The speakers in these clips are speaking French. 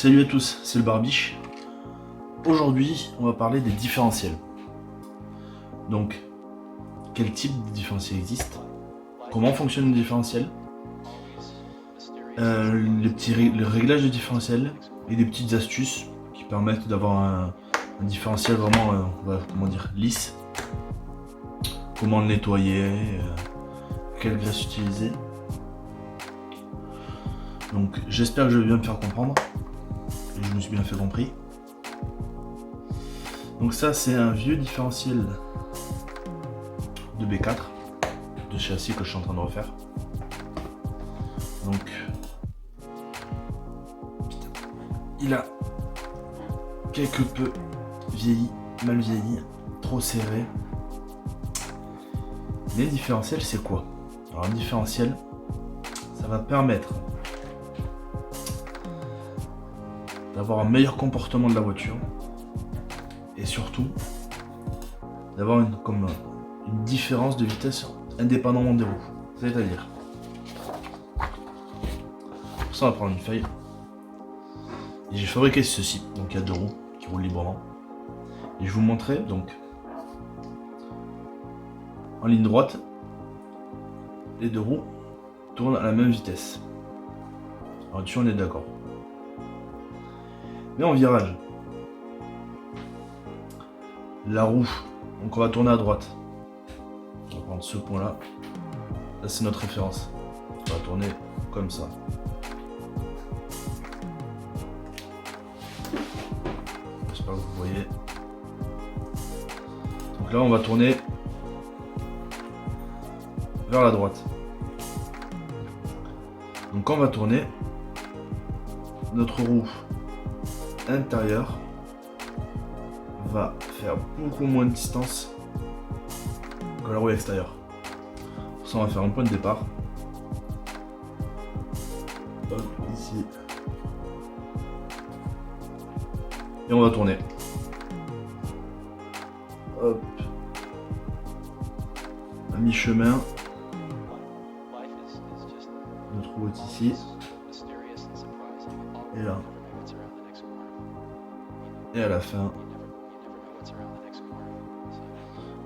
Salut à tous, c'est le Barbiche. Aujourd'hui, on va parler des différentiels. Donc, quel type de différentiel existe? Comment fonctionne le différentiel? Les réglages de différentiel et des petites astuces qui permettent d'avoir un différentiel vraiment, lisse. Comment le nettoyer, quelle graisse utiliser. Donc, j'espère que je vais bien me faire comprendre. Et je me suis bien fait compris. Donc ça, c'est un vieux différentiel de B4 de châssis que je suis en train de refaire. Donc, il a quelque peu vieilli, mal vieilli, trop serré. Les différentiels, c'est quoi? Alors, un différentiel, ça va permettre d'avoir un meilleur comportement de la voiture et surtout d'avoir une différence de vitesse indépendamment des roues. C'est-à-dire, pour ça on va prendre une feuille et j'ai fabriqué ceci. Donc il y a deux roues qui roulent librement et je vais vous montrer donc en ligne droite les deux roues tournent à la même vitesse. Alors dessus on est d'accord. Mais en virage, la roue, donc on va tourner à droite. On va prendre ce point là. Là c'est notre référence. On va tourner comme ça. J'espère que vous voyez. Donc là on va tourner vers la droite. Donc quand on va tourner, notre roue intérieur va faire beaucoup moins de distance que la roue extérieure. Pour ça on va faire un point de départ. Hop, ici. Et on va tourner. Hop. À mi-chemin. Notre roue est ici. Et là. Et à la fin.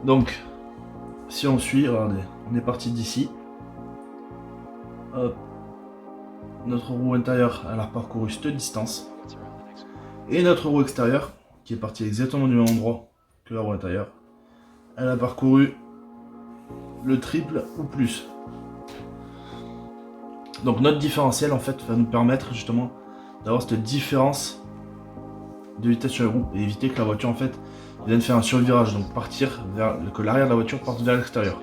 Donc, si on suit, regardez, on est parti d'ici. Hop. Notre roue intérieure, elle a parcouru cette distance. Et notre roue extérieure, qui est partie exactement du même endroit que la roue intérieure, elle a parcouru le triple ou plus. Donc notre différentiel, en fait, va nous permettre justement d'avoir cette différence de vitesse sur les roues et éviter que la voiture en fait vienne faire un survirage, donc que l'arrière de la voiture parte vers l'extérieur.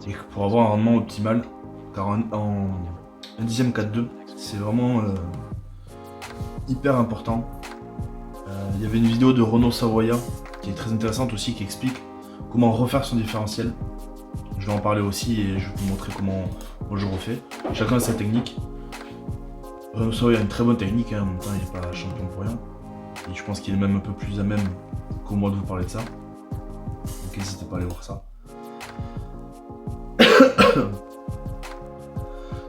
Et pour avoir un rendement optimal, car un dixième 4.2 c'est vraiment hyper important. Il y avait une vidéo de Renault Savoia qui est très intéressante aussi, qui explique comment refaire son différentiel. Je vais en parler aussi et je vais vous montrer comment je refais. Chacun a sa technique. Renault Savoia a une très bonne technique, hein. En même temps il n'est pas champion pour rien. Et je pense qu'il est même un peu plus à même qu'au moi de vous parler de ça. Donc n'hésitez pas à aller voir ça.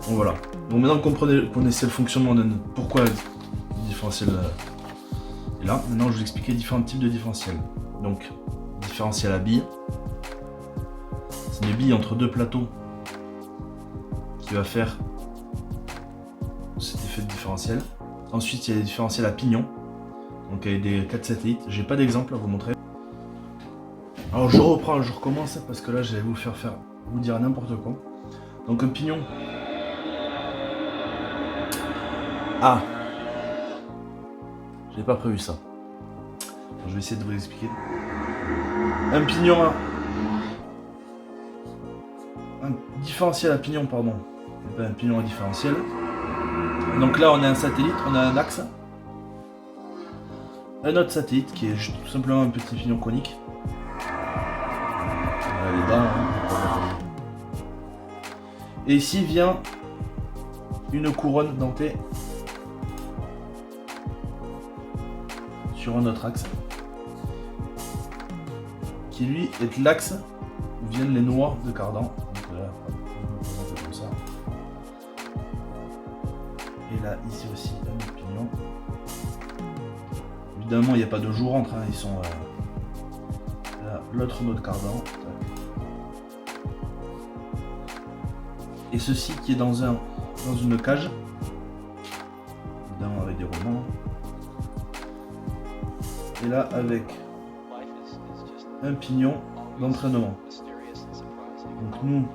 Donc voilà. Donc maintenant que vous connaissez le fonctionnement de pourquoi le différentiel est là, maintenant je vais vous expliquer différents types de différentiels. Donc différentiel à billes. C'est une bille entre deux plateaux qui va faire cet effet de différentiel. Ensuite il y a des différentiels à pignon. Donc avec des 4 satellites. J'ai pas d'exemple à vous montrer. Alors je recommence parce que là je vais vous dire n'importe quoi. Donc un pignon. Ah, j'ai pas prévu ça. Alors, je vais essayer de vous expliquer. Un pignon, un différentiel à pignon, pardon. Pas un pignon à différentiel. Donc là on a un satellite, on a un axe. Un autre satellite qui est tout simplement un petit pignon conique. On a les dents, hein. Et ici vient une couronne dentée sur un autre axe qui lui est l'axe où viennent les noix de cardan. Donc là, comme ça. Et là, ici aussi, un autre pignon. Évidemment, il n'y a pas de jour entre, hein, ils sont là, l'autre mode cardan. Et ceci qui est dans une cage, évidemment avec des roulements. Et là, avec un pignon d'entraînement. Donc nous,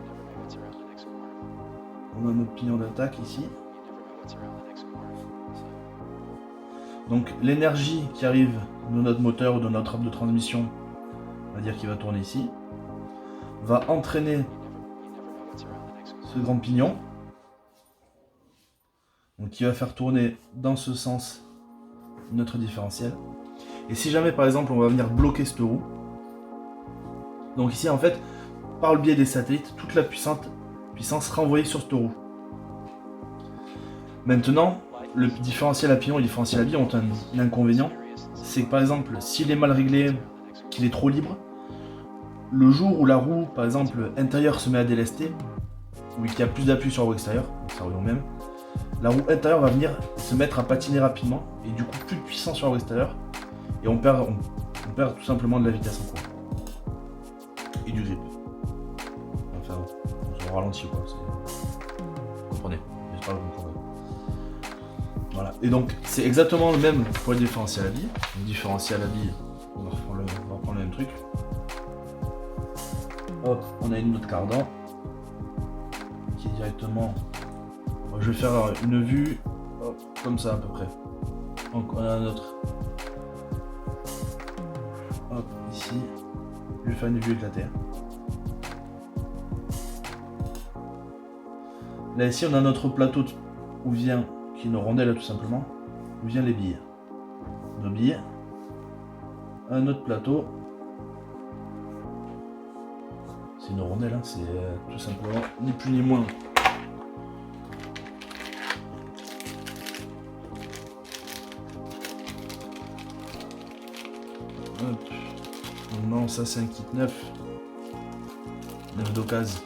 on a notre pignon d'attaque ici. Donc l'énergie qui arrive de notre moteur ou de notre arbre de transmission, on va dire qu'il va tourner ici, va entraîner ce grand pignon, donc qui va faire tourner dans ce sens notre différentiel. Et si jamais par exemple on va venir bloquer cette roue, donc ici en fait par le biais des satellites, toute la puissance sera envoyée sur cette roue. Maintenant, le différentiel à pignon et le différentiel à bille ont un inconvénient, c'est que par exemple s'il est mal réglé, qu'il est trop libre, le jour où la roue par exemple intérieure se met à délester, ou qu'il y a plus d'appui sur la roue extérieure, ça revient au même, la roue intérieure va venir se mettre à patiner rapidement et du coup plus de puissance sur la roue extérieure et on perd tout simplement de la vitesse en cours et du grip. Enfin, on se ralentit quoi. Vous comprenez? J'espère que vous comprenez. Voilà. Et donc c'est exactement le même pour le différentiel à bille. Le différentiel à bille, on va reprendre le même truc. Hop, on a une autre cardan qui est directement. Je vais faire une vue hop, comme ça à peu près. Donc on a notre. Hop, ici. Je vais faire une vue éclatée. Là ici on a notre plateau où vient, qui est une rondelle tout simplement, où vient les billes. Nos billes. Un autre plateau. C'est une rondelle, hein, c'est tout simplement ni plus ni moins. Hop. Non, ça c'est un kit neuf. Neuf d'occasion.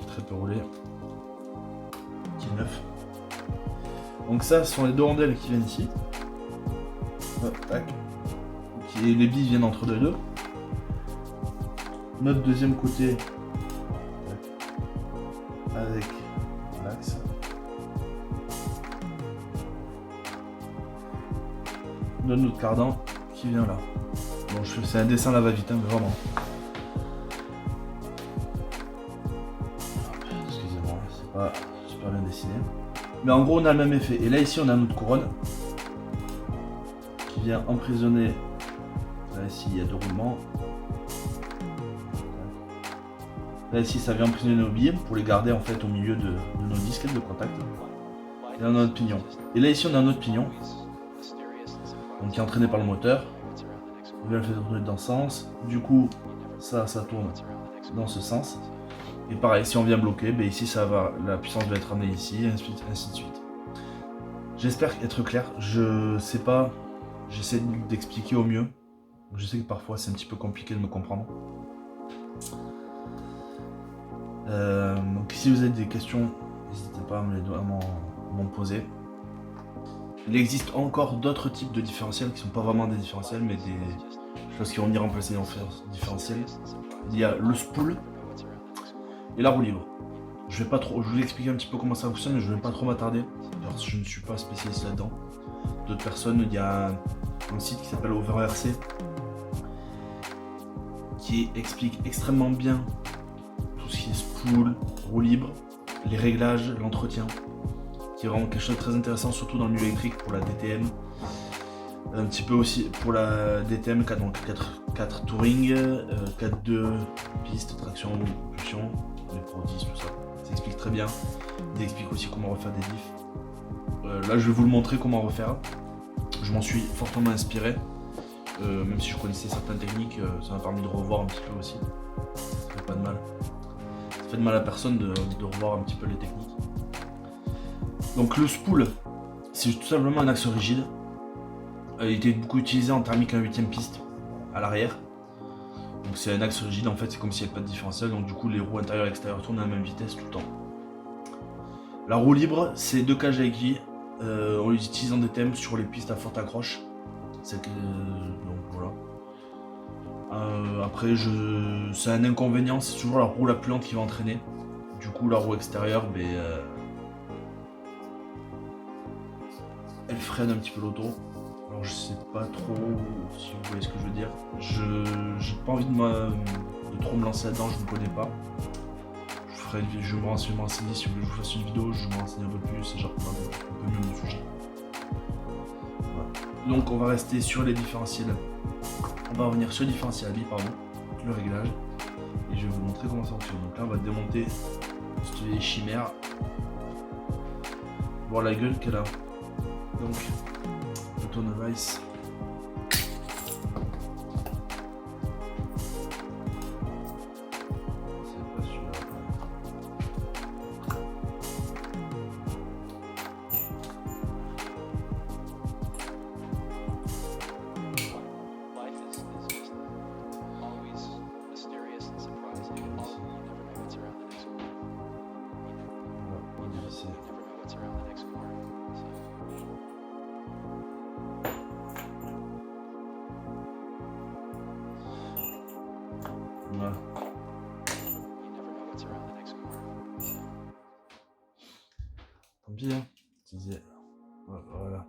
Très peu roulé. Kit neuf. Donc ça, ce sont les deux rondelles qui viennent ici. Hop, tac. Les billes viennent entre deux. Notre deuxième côté avec l'axe. Notre cardan qui vient là. Bon, c'est un dessin là va-vite, hein, mais vraiment. Excusez-moi, c'est pas super bien dessiné. Mais en gros, on a le même effet. Et là, ici, on a notre couronne qui vient emprisonner. Là, ici, il y a deux roulements. Là ici ça vient emprisonner nos billes pour les garder en fait au milieu de nos disquettes de contact. Et là on a notre pignon. Et là ici on a un autre pignon. Donc qui est entraîné par le moteur. On vient le faire tourner dans ce sens. Du coup ça tourne dans ce sens. Et pareil si on vient bloquer, ben ici ça va, la puissance va être amenée ici, et ainsi de suite. J'espère être clair. Je sais pas. J'essaie d'expliquer au mieux. Je sais que parfois c'est un petit peu compliqué de me comprendre. Donc si vous avez des questions, n'hésitez pas à m'en poser. Il existe encore d'autres types de différentiels qui sont pas vraiment des différentiels mais des choses qui vont venir remplacer les différentiels. Il y a le spool et la roue libre. Je vais vous expliquer un petit peu comment ça fonctionne mais je vais pas trop m'attarder parce que je ne suis pas spécialiste là-dedans. D'autres personnes, il y a un site qui s'appelle OverRC qui explique extrêmement bien tout ce qui est spool, roue libre, les réglages, l'entretien, qui est vraiment quelque chose de très intéressant, surtout dans le milieu électrique pour la DTM, un petit peu aussi pour la DTM 4 Touring, 4.2 piste, traction, impulsion, les Pro 10, tout ça. Ça explique très bien. Il explique aussi comment refaire des diffs. Là, je vais vous le montrer comment refaire. Je m'en suis fortement inspiré, même si je connaissais certaines techniques, ça m'a permis de revoir un petit peu aussi. Ça fait pas de mal. Ça fait de mal à personne de revoir un petit peu les techniques. Donc le spool, c'est tout simplement un axe rigide. Il était beaucoup utilisé en thermique en 8ème piste à l'arrière. Donc c'est un axe rigide en fait, c'est comme s'il n'y avait pas de différentiel. Donc du coup les roues intérieures et extérieures tournent à la même vitesse tout le temps. La roue libre, c'est 2 cages à aiguilles. On les utilise dans des thèmes sur les pistes à forte accroche. C'est que. Donc voilà. Après, c'est un inconvénient, c'est toujours la roue la plus lente qui va entraîner. Du coup, la roue extérieure, elle freine un petit peu l'auto. Alors, je sais pas trop si vous voyez ce que je veux dire. J'ai pas envie de trop me lancer là-dedans, je ne connais pas. Je vais me renseigner si vous voulez que je vous fasse une vidéo, je vais me renseigner un peu plus et j'apprends un peu mieux le sujet. Voilà. Donc, on va rester sur les différentiels. On va revenir sur le différentiel à billes, pardon, le réglage. Et je vais vous montrer comment ça fonctionne. Donc là, on va démonter cette vieille chimère. Voir la gueule qu'elle a. Donc, le tournevis. C'est pas celui-là. Voilà. Tant pis, hein. Je disais. Voilà.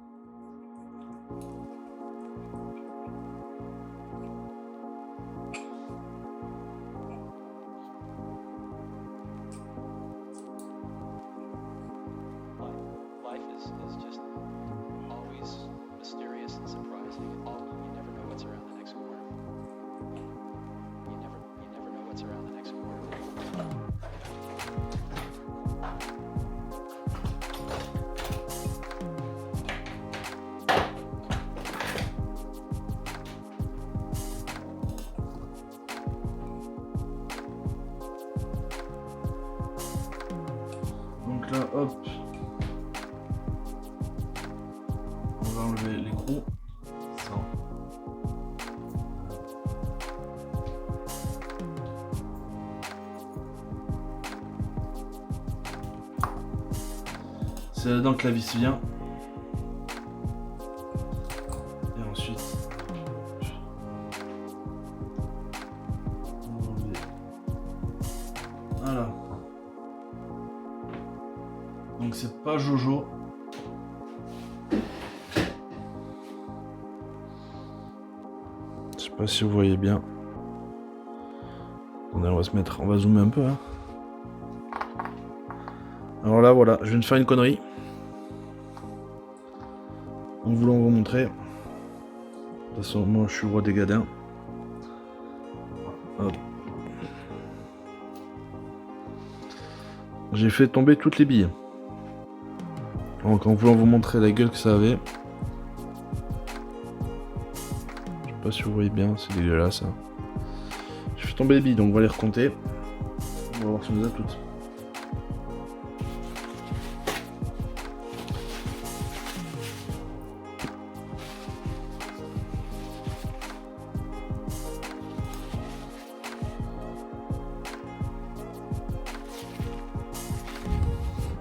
Life is just always mysterious and surprising. You never know what's around the next corner. You never know what's around the next corner. Donc là, hop. On va enlever l'écrou. Ça. C'est là-dedans que la vis vient. Et ensuite, on va enlever. Voilà. Donc c'est pas Jojo. Je sais pas si vous voyez bien. On va zoomer un peu. Hein. Alors là, voilà, je viens de faire une connerie. En voulant vous montrer. De toute façon, moi je suis le roi des gadins. Hop. J'ai fait tomber toutes les billes. Donc en voulant vous montrer la gueule que ça avait. Je sais pas si vous voyez bien, c'est dégueulasse. Hein. J'ai fait tomber les billes, donc on va les recompter. On va voir si on les a toutes.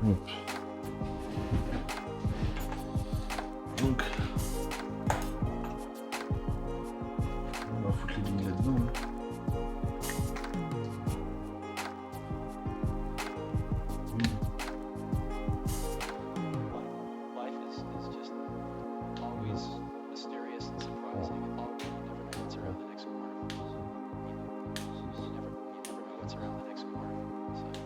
Hop. Donc, on va foutre les billes là-dedans. Hein. Life is just always mysterious and surprising. You never know what's around the next corner. You never know what's around the next corner. You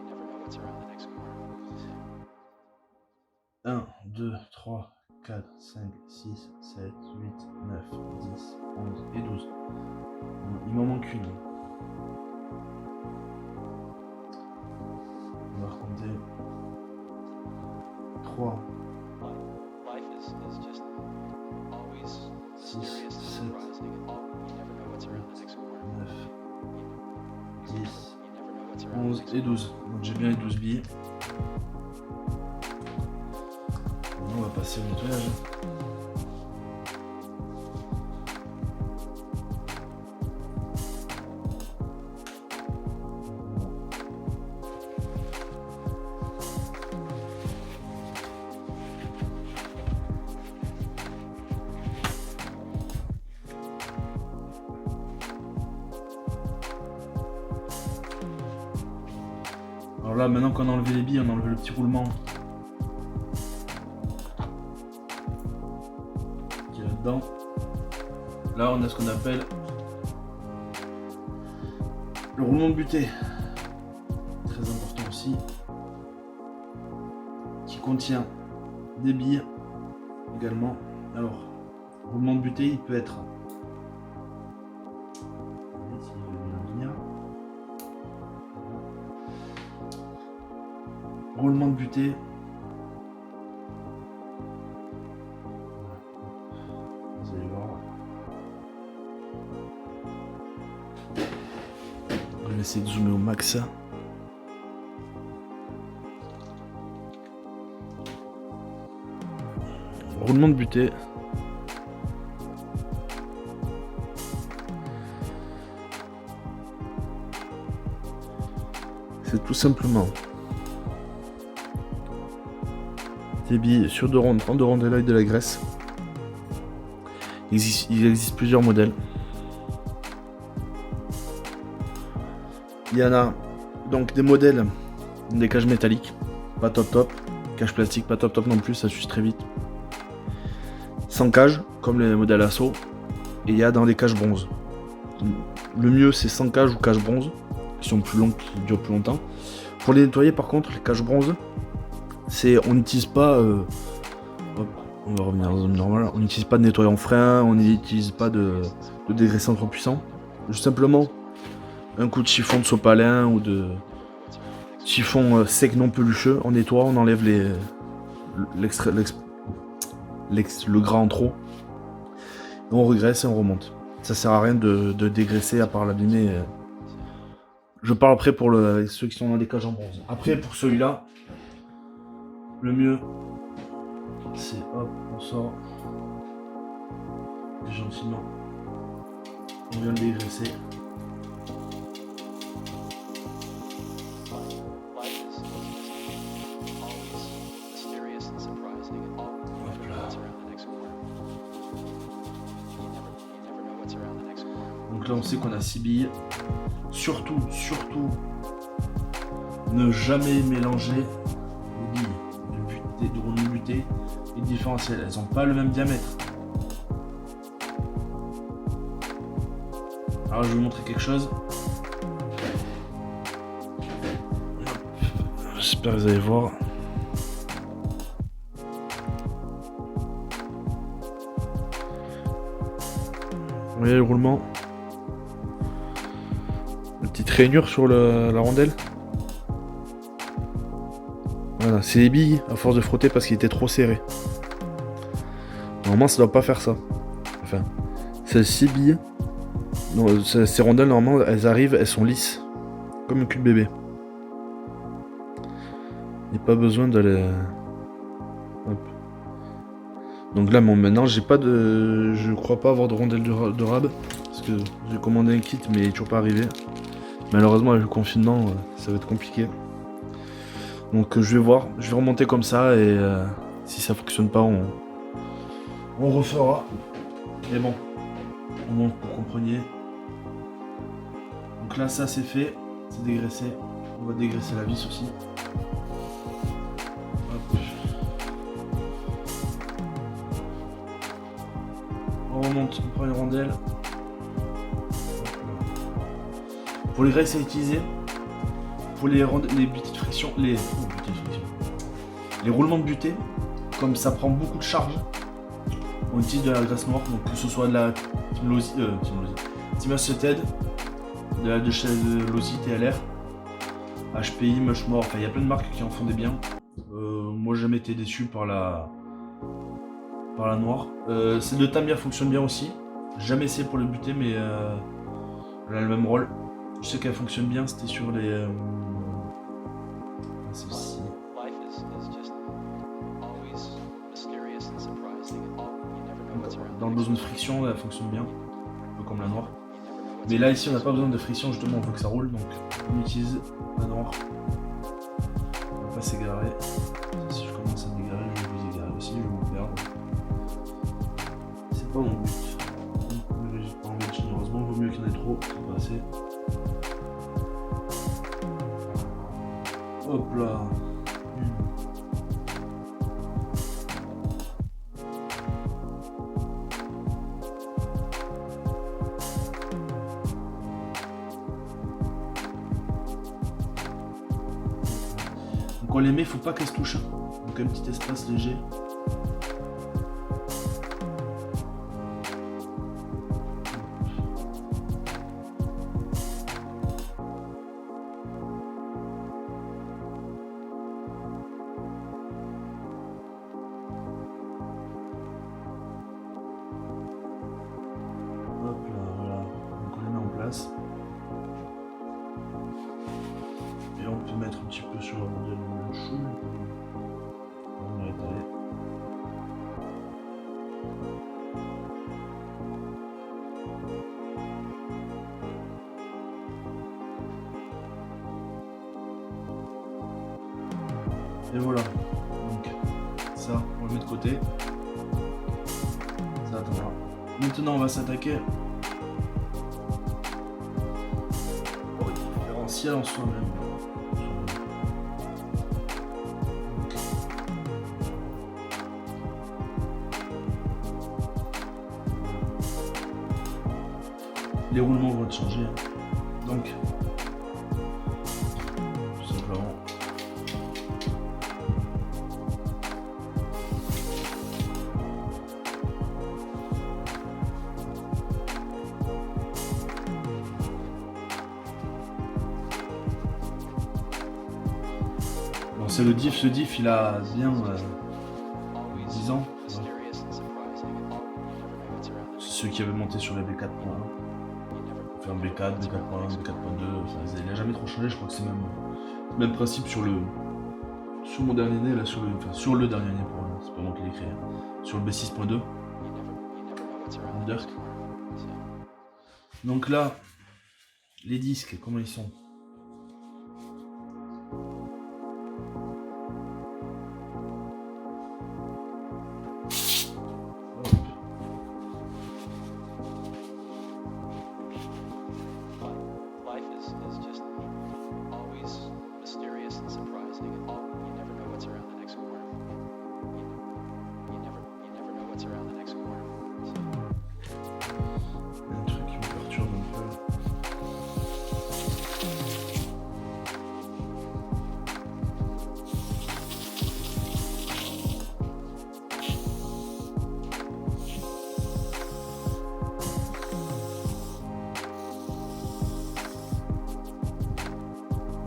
never know what's around the next corner. 1, 2, 3, 4, 5, 6, 7, 8, 9, 10, 11 et 12. Il m'en manque une. On va recompter 3, Life is just always 6, mysterious and 7, surprising. You never know what's around the next corner. 9, 10, You never know what's around the 11 next et 12. Donc j'ai bien les 12 billets. Maintenant on va passer au nettoyage. Alors là, maintenant qu'on a enlevé les billes, on a enlevé le petit roulement qui est là-dedans. Là, on a ce qu'on appelle le roulement de butée. Très important aussi. Qui contient des billes également. Alors, le roulement de butée, il peut être roulement de butée. Vous allez voir. Je vais essayer de zoomer au max. Roulement de butée. C'est tout simplement des billes sur 2 rondes, 32 rondelles avec de la graisse. Il existe plusieurs modèles. Il y en a donc des modèles, des cages métalliques, pas top. Cage plastique, pas top non plus, ça s'use très vite. Sans cage, comme les modèles Asso. Et il y a dans les cages bronze. Le mieux c'est sans cage ou cage bronze, qui sont plus longues, qui durent plus longtemps. Pour les nettoyer par contre, les cages bronze, on n'utilise pas, on va revenir à la zone normale, on n'utilise pas de nettoyant frein, on n'utilise pas de dégraissant trop puissant. Juste simplement un coup de chiffon de sopalin ou de chiffon sec non pelucheux, on nettoie, on enlève le gras en trop, et on regraisse et on remonte. Ça sert à rien de dégraisser à part l'abîmer. Je parle après pour ceux qui sont dans des cages en bronze. Après pour celui-là, le mieux c'est hop, on sort gentiment, on vient le dégraisser. Donc là on sait qu'on a 6 billes. Surtout, ne jamais mélanger les billes de roulement de butée et de différentiel. Elles n'ont pas le même diamètre. Alors je vais vous montrer quelque chose. J'espère que vous allez voir. Vous voyez le roulement? Une petite rainure sur la rondelle. Voilà, c'est les billes à force de frotter parce qu'il était trop serré. Normalement ça doit pas faire ça. Enfin, ces 6 billes, non, ces rondelles normalement elles arrivent, elles sont lisses. Comme un cul de bébé. Il n'y a pas besoin d'aller... Hop. Donc là maintenant j'ai pas de... Je crois pas avoir de rondelles de rab. Parce que j'ai commandé un kit mais il est toujours pas arrivé. Malheureusement avec le confinement ça va être compliqué. Donc je vais voir, je vais remonter comme ça et si ça fonctionne pas on refera. Mais bon, au moins pour que vous compreniez. Donc là ça c'est fait, c'est dégraissé. On va dégraisser la vis aussi. Hop. On remonte, on prend une rondelle. Pour les graisses à utiliser, pour les butées de friction, les roulements de butée, comme ça prend beaucoup de charge, on utilise de la graisse noire, donc que ce soit de la Team Aceted, de chez Losi TLR, HPI, Mushmore, enfin il y a plein de marques qui en font des biens. Moi j'ai jamais été déçu par la noire. Celle de Tamiya fonctionne bien aussi. J'ai jamais essayé pour le butée mais elle a le même rôle. Je sais qu'elle fonctionne bien, c'était sur les... celle-ci. Dans le besoin de friction, elle fonctionne bien, un peu comme la noire. Mais là ici on n'a pas besoin de friction, justement on veut que ça roule, donc on utilise la noire. On va pas s'égarer. Si je commence à m'égarer, je vais vous égarer aussi, je vais vous perdre. C'est pas mon but. J'ai pas envie de généreusement, il vaut mieux qu'il y en ait trop, c'est pas assez. Hop là. Donc on les met, faut pas qu'elles se touchent. Donc un petit espace léger. Hop là, voilà. Donc on les met en place. Et on peut mettre un petit peu sur le chou. On va étaler. Et voilà. Donc ça, on le met de côté. Ça attendra. Maintenant, on va s'attaquer au différentiel en soi-même. Les roulements vont être changés. Donc, tout simplement. Bon, c'est le diff, ce diff il a bien 10 ans. Mysterious and surprising. You never know what's around the C'est ceux qui avaient monté sur les B4.1. You never Enfin B4, B4.1, B4.2, enfin, il n'a jamais trop changé, je crois que c'est le même principe sur mon dernier né, là, sur le dernier né, pour c'est pas moi qui l'ai créé, sur le B6.2. you never know what's around the Dark. next corner. So, Donc là, les disques, comment ils sont? life is just always mysterious and surprising. You never know what's around the next corner. You never know what's around the next corner. So, Il y a un truc qui me perturbe un peu.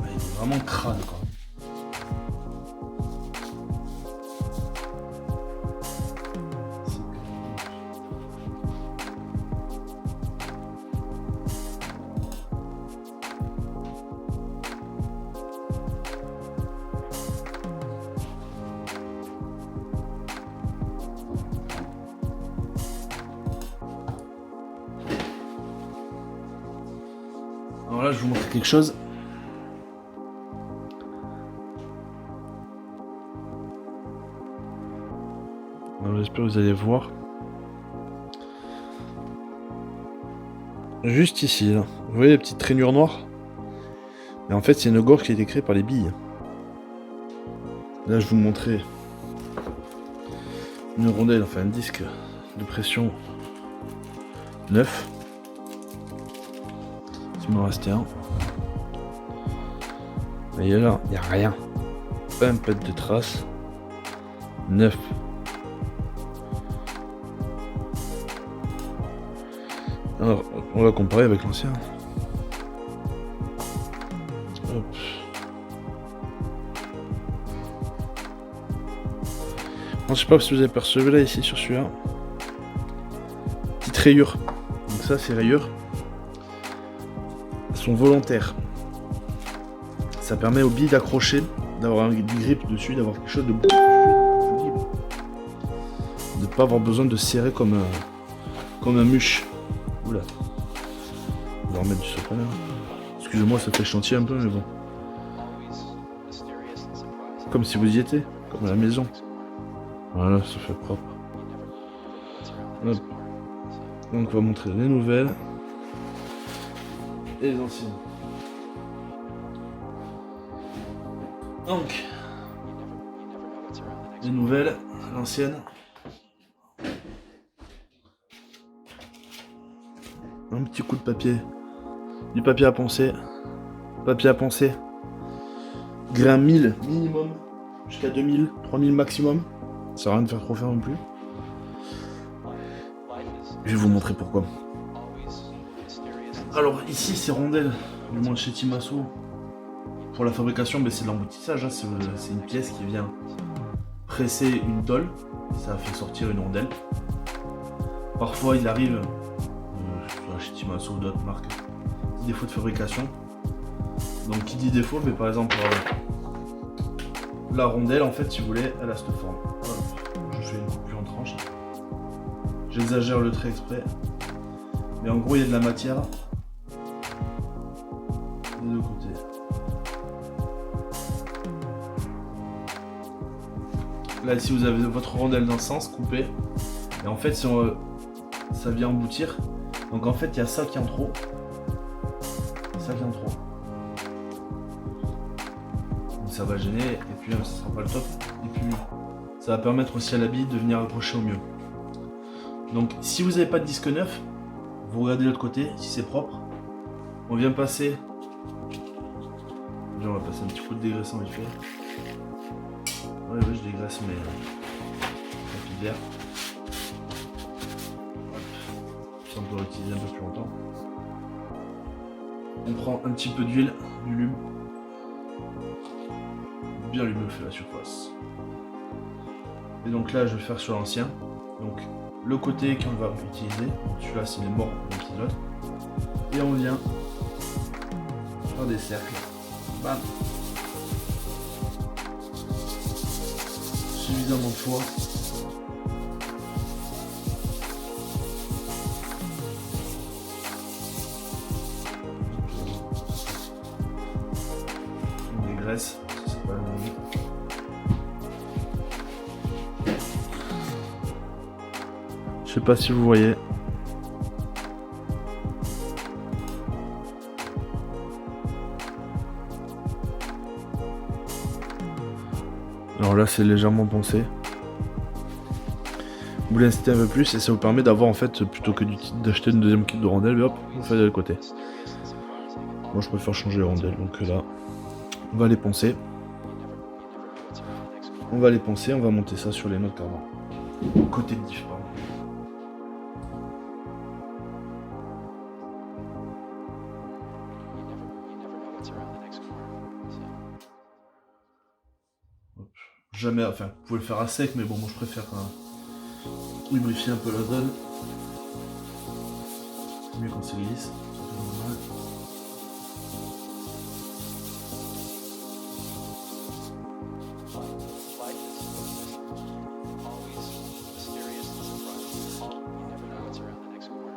Ouais, il est vraiment crade quoi. C'est que- Alors là, je vais vous montrer quelque chose. Alors, j'espère que vous allez voir. Juste ici, là. Vous voyez les petites traînures noires? Et en fait, c'est une gorge qui a été créée par les billes. Là, je vais vous montrer une rondelle, enfin un disque de pression 9. Il m'en reste un. Vous voyez là, il n'y a rien. Pas un pet de trace. 9. Alors, on va comparer avec l'ancien. Hop. Je sais pas si vous avez perçu là ici sur celui-là. Petite rayure. Donc ça c'est rayures. Elles sont volontaires. Ça permet aux billes d'accrocher, d'avoir un grip dessus, d'avoir quelque chose de beaucoup plus fluide. De ne pas avoir besoin de serrer comme un muche. Oula. On va remettre du sopalin. Excusez-moi, ça fait chantier un peu, mais bon. always mysterious and surprising. Comme si vous y étiez, comme à la maison. Voilà, ça fait propre. You never know what's around the next Hop. corner. So, Donc on va montrer les nouvelles et les anciennes. Donc, you never know what's around the next les nouvelles, l'ancienne. Un petit coup de papier. Du papier à poncer. Papier à poncer. Grain 1000 minimum. Jusqu'à 2000, 3000 maximum. Ça sert à rien de faire trop faire non plus. life is Je vais vous montrer pourquoi. always mysterious and Alors ici ces rondelles, du moins chez Timasso, pour la fabrication, mais c'est de l'emboutissage, hein, c'est une pièce qui vient presser une tôle, ça fait sortir une rondelle. Parfois il arrive, chez Timasso ou d'autres marques, des défauts de fabrication. Donc qui dit défaut, mais par exemple la rondelle en fait si vous voulez, elle a cette forme. Voilà. Je fais une coupure en tranche. J'exagère le trait exprès. Mais en gros il y a de la matière des deux côtés. Là ici vous avez votre rondelle dans ce sens coupée. Et en fait si ça vient emboutir. Donc en fait il y a ça qui est en trop. Et ça qui est en trop. Donc ça va gêner et puis ça sera pas le top. Et puis ça va permettre aussi à la bille de venir accrocher au mieux. Donc si vous n'avez pas de disque neuf, vous regardez de l'autre côté, si c'est propre. On vient passer. Déjà on va passer un petit coup de dégraissant vite fait. Ouais je dégraisse mais rapide d'air. Ça on peut l'utiliser un peu plus longtemps. On prend un petit peu d'huile, du lube. Bien lubrifier la surface. Et donc là je vais faire sur l'ancien. Donc le côté qu'on va utiliser, celui-là c'est les morts, donc c'est l'autre. Et on vient faire des cercles. Bam. Suffisamment de fois. On dégraisse, c'est pas la même. Je sais pas si vous voyez. Alors là c'est légèrement poncé. Vous l'incitez un peu plus et ça vous permet d'avoir en fait, plutôt que d'acheter une deuxième kit de rondelles, hop, vous faites de l'autre côté. Moi je préfère changer les rondelles, donc là on va les poncer. On va les poncer, on va monter ça sur les notes carbone. Côté de diff, pardon. you never know what's around the next corner. So Jamais, enfin, vous pouvez le faire à sec, mais bon, moi je préfère lubrifier un peu la zone. C'est mieux quand c'est lisse, c'est normal. life is always mysterious and surprising. You never know what's around the next corner.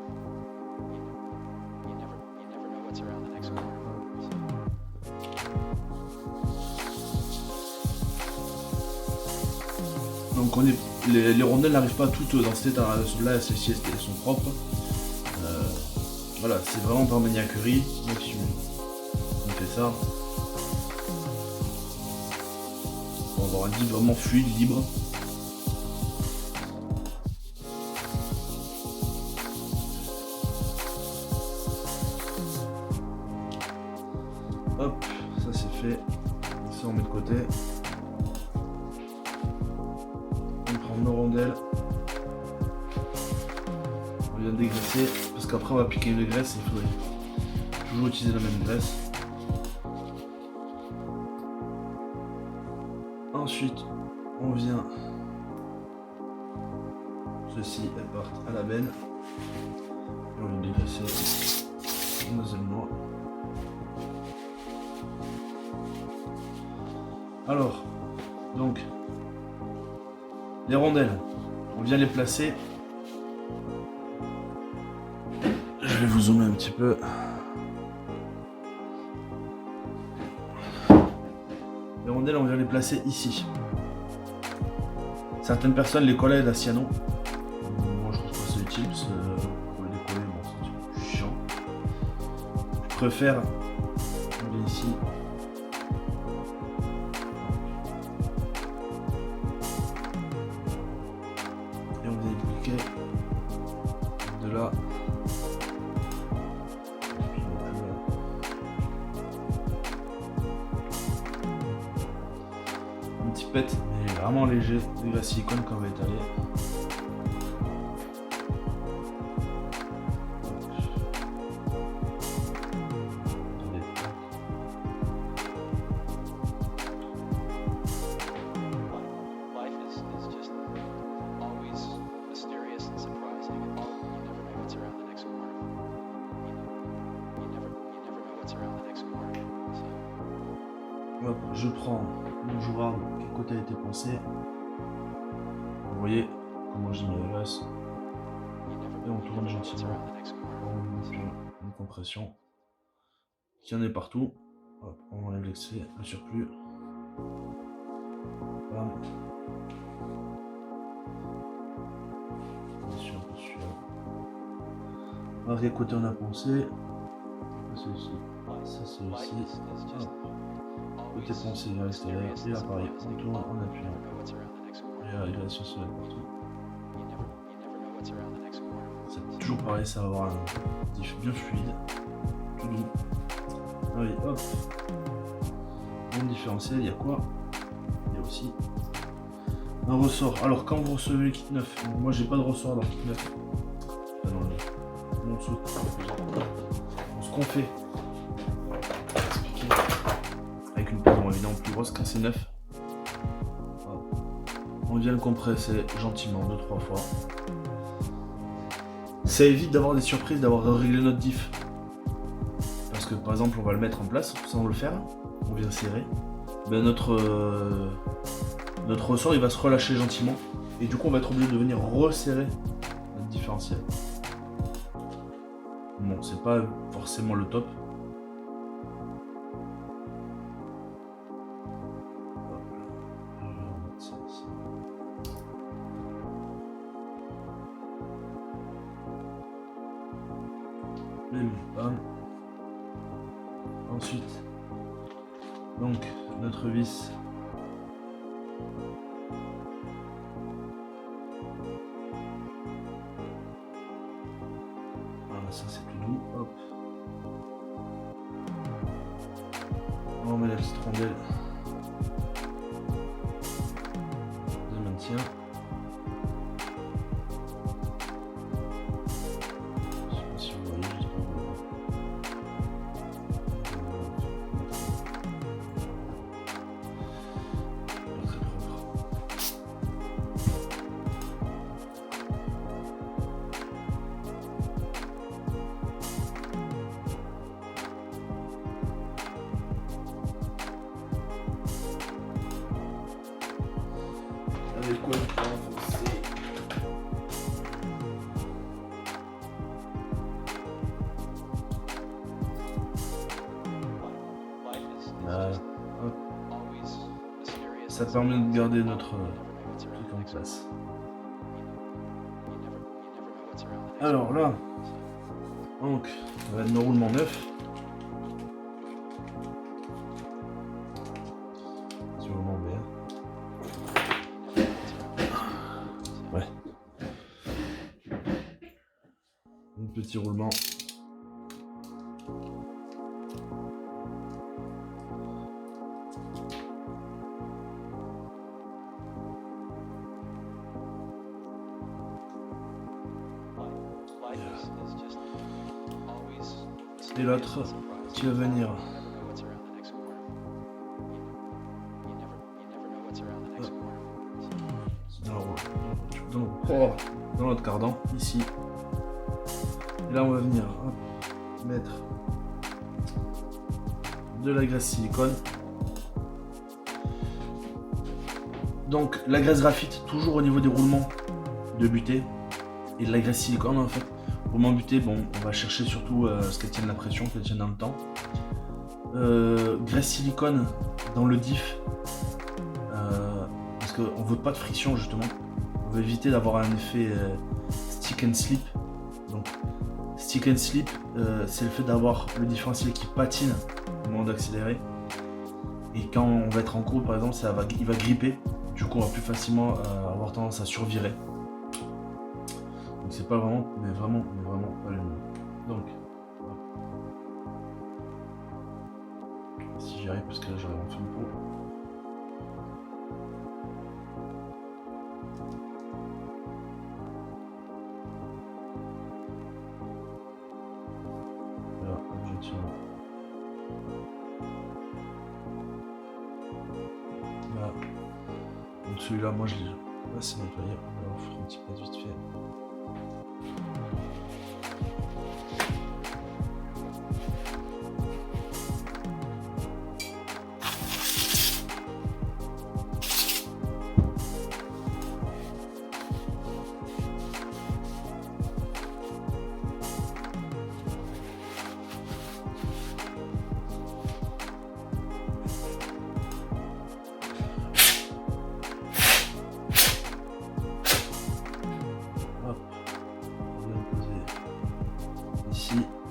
You never know what's around the next corner. So Donc les rondelles n'arrivent pas toutes dans cet état. Là, celles-ci elles sont propres. Voilà, c'est vraiment par maniaquerie. Donc si on fait ça, on va avoir un guide vraiment fluide, libre. Hop, ça c'est fait. Ça on met de côté. On prend nos rondelles. On vient dégraisser parce qu'après on va appliquer une graisse et il faudrait toujours utiliser la même graisse. Ensuite on vient, ceci elles partent à la benne et on vient dégraisser deuxièmement. Alors donc les rondelles, on vient les placer. Je vais vous zoomer un petit peu. Les rondelles, on vient les placer ici. Certaines personnes les collent à la cyano. Moi je trouve pas ça utile parce que pour les décoller, bon, c'est un petit peu plus chiant. Je préfère, on vient ici. et on vient appliquer de là. Un petit pet, mais vraiment léger, de la silicone qu'on va étaler. Life is just always mysterious and surprising. You never know what's around the next corner. You never know what's around the next corner. So. Hop, je prends mon joueur, quel côté a été pensé. Vous voyez comment j'ai mis la glace. Et on tourne gentiment. On met une compression qui en est partout. Hop, on enlève l'excès, le surplus. Bam. Bien sûr, bien sûr. Alors, quel côté on a pensé. C'est ici. Ça c'est ici. Côté pensé, il va rester là. Et là pareil, on tourne en appuyant. Et là, il va se mettre partout. C'est toujours pareil, ça va avoir un diff bien fluide. Tout doux. Allez, hop. Bon différentiel, il y a quoi? Il y a aussi un ressort. Alors quand vous recevez le kit neuf, moi j'ai pas de ressort dans le kit neuf. Ah non, on saute. Ce qu'on fait, expliquer avec une paire évidemment plus grosse qu'un C9. On vient le compresser gentiment 2-3 fois. Ça évite d'avoir des surprises, d'avoir réglé notre diff. Parce que par exemple on va le mettre en place sans le faire, on vient serrer. Ben, notre ressort il va se relâcher gentiment et du coup on va être obligé de venir resserrer notre différentiel. Bon, c'est pas forcément le top. Bam. Ensuite, donc notre vis. Voilà, ça c'est tout doux. Hop. On met la petite rondelle de maintien. Avec quoi je peux renforcer. Là, hop. Ça permet de garder notre truc en place. Alors là, donc, on va être nos roulements neufs. Petit roulement vert. Ouais. Un petit roulement. Et l'autre qui va venir dans notre cardan ici. Et là on va venir hop, mettre de la graisse silicone. Donc la graisse graphite toujours au niveau des roulements de butée et de la graisse silicone en fait. Roulement butée, bon, on va chercher surtout ce qu'elle tienne la pression, qu'elle tienne dans le temps. Graisse silicone dans le diff, parce qu'on veut pas de friction justement. On veut éviter d'avoir un effet stick and slip. Donc stick and slip, c'est le fait d'avoir le différentiel qui patine au moment d'accélérer. Et quand on va être en courbe par exemple, il va gripper. Du coup on va plus facilement avoir tendance à survirer. Donc c'est pas vraiment, mais vraiment pas le même. Donc, hop. Si j'y arrive, parce que là j'arrive en fin de peau. Voilà, objectivement. Là. Donc celui-là, moi je l'ai assez nettoyé. On va faire un petit peu vite fait.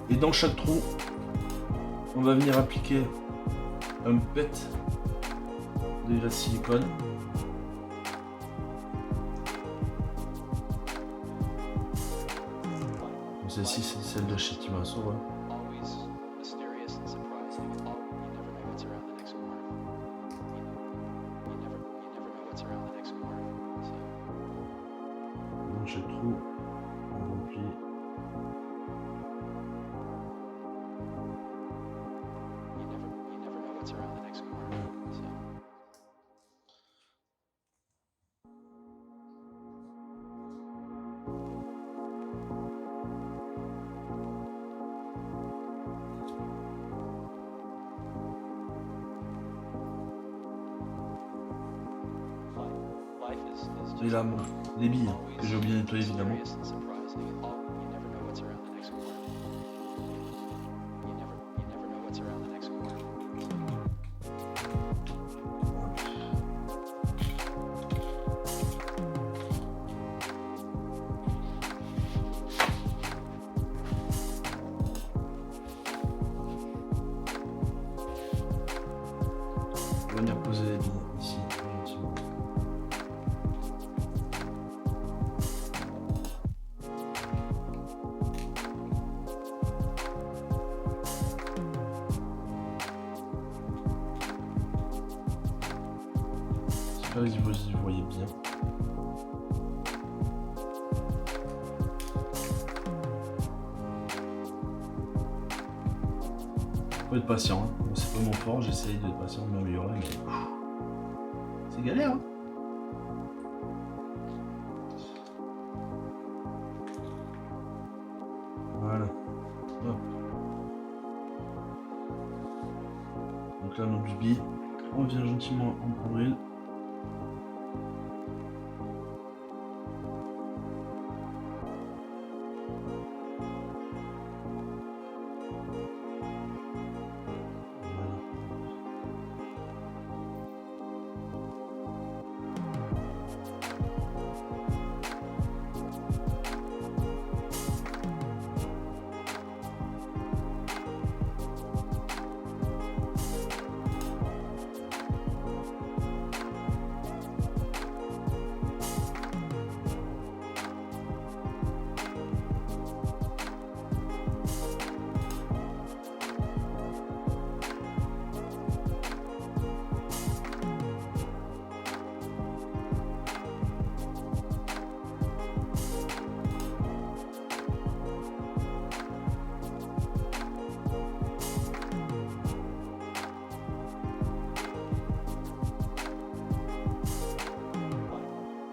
Et dans chaque trou, on va venir appliquer un pet de la silicone. Celle-ci, c'est celle de chez Timaso. Ouais. Always mysterious and surprising. You never know what's around the next corner. You never know what's around the next corner. So. Dans chaque trou, on remplit. You never know what's around the next corner. So. Life is Et just là, bon, les billes hein, que j'ai oublié de nettoyer évidemment. mysterious and surprising. You never know what's around the next corner. You never know what's around the next corner. On va venir poser les billes ici, gentiment. J'espère que vous voyez bien. Faut être patient, hein. Bon, c'est pas mon fort, j'essaye d'être patient, de m'améliorer, mais c'est galère. Hein. Voilà. Hop. Donc là, nos billes, on vient gentiment en prendre une.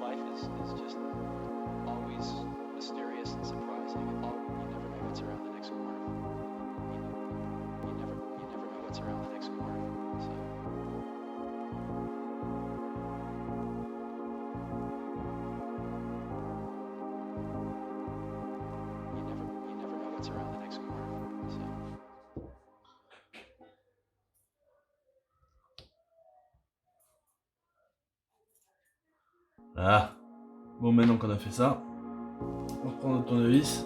Life is just always mysterious and surprising. You never know what's around the next corner. You never know what's around the next corner. So. You never know what's around the next corner. So. Ah. Bon, maintenant qu'on a fait ça, on reprend notre tournevis.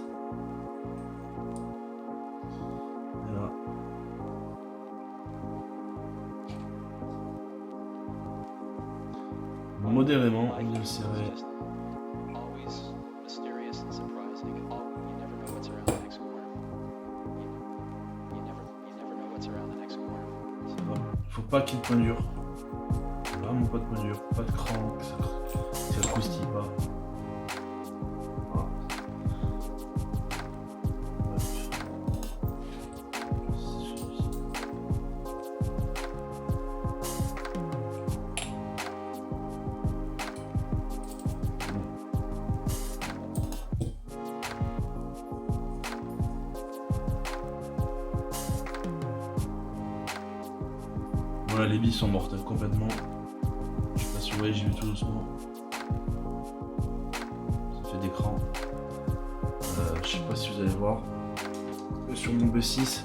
Et là. Modérément, on vient le serrer. Always mysterious mysterious and surprising. You never know what's around the next corner. You never know what's around the next corner. Voilà. Faut pas qu'il y ait de point dur. Vraiment pas de point dur, pas de cran, que ça croustille pas. Voilà. Voilà, les billes sont mortes complètement. Je sais pas si vous voyez, j'y vais tout doucement. Ça fait des crans. Je sais pas si vous allez voir. Sur mon B6,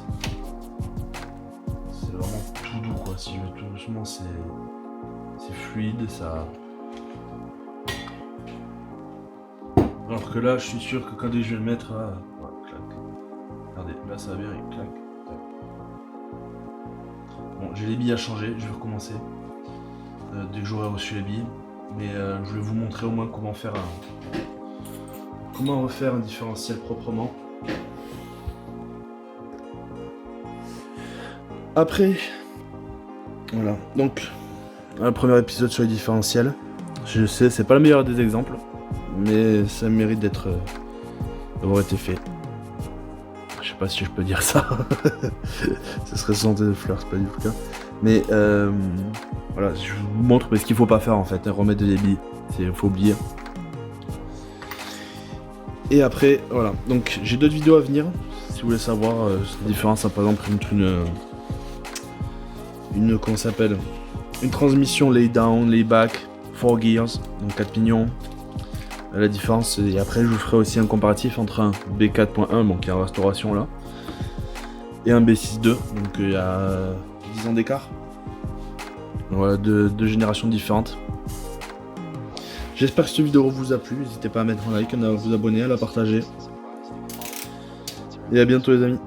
c'est vraiment tout doux quoi. Si je vais tout doucement, c'est fluide, ça. Alors que là, je suis sûr que quand je vais le mettre, voilà, clac. Regardez, là ça va bien, et clac. Bon, j'ai les billes à changer, je vais recommencer dès que j'aurai reçu les billes. Mais je vais vous montrer au moins comment refaire un différentiel proprement. Après, voilà. Donc, le premier épisode sur les différentiels. Je sais, c'est pas le meilleur des exemples, mais ça mérite d'avoir été fait. Je sais pas si je peux dire ça. Ce serait santé de fleurs, c'est pas du tout le cas. Mais voilà, je vous montre ce qu'il faut pas faire en fait, remettre des billes, il faut oublier. Et après, voilà, donc j'ai d'autres vidéos à venir, si vous voulez savoir la différence, par exemple comment ça s'appelle, une transmission lay down, lay back, 4 gears, donc 4 pignons. La différence, et après je vous ferai aussi un comparatif entre un B4.1, bon qui est en restauration là, et un B6.2, donc il y a 10 ans d'écart. Voilà, deux générations différentes. J'espère que cette vidéo vous a plu, n'hésitez pas à mettre un like, à vous abonner, à la partager. Et à bientôt les amis.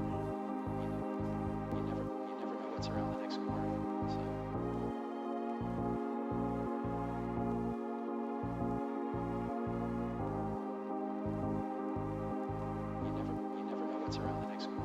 You never know what's around the next corner.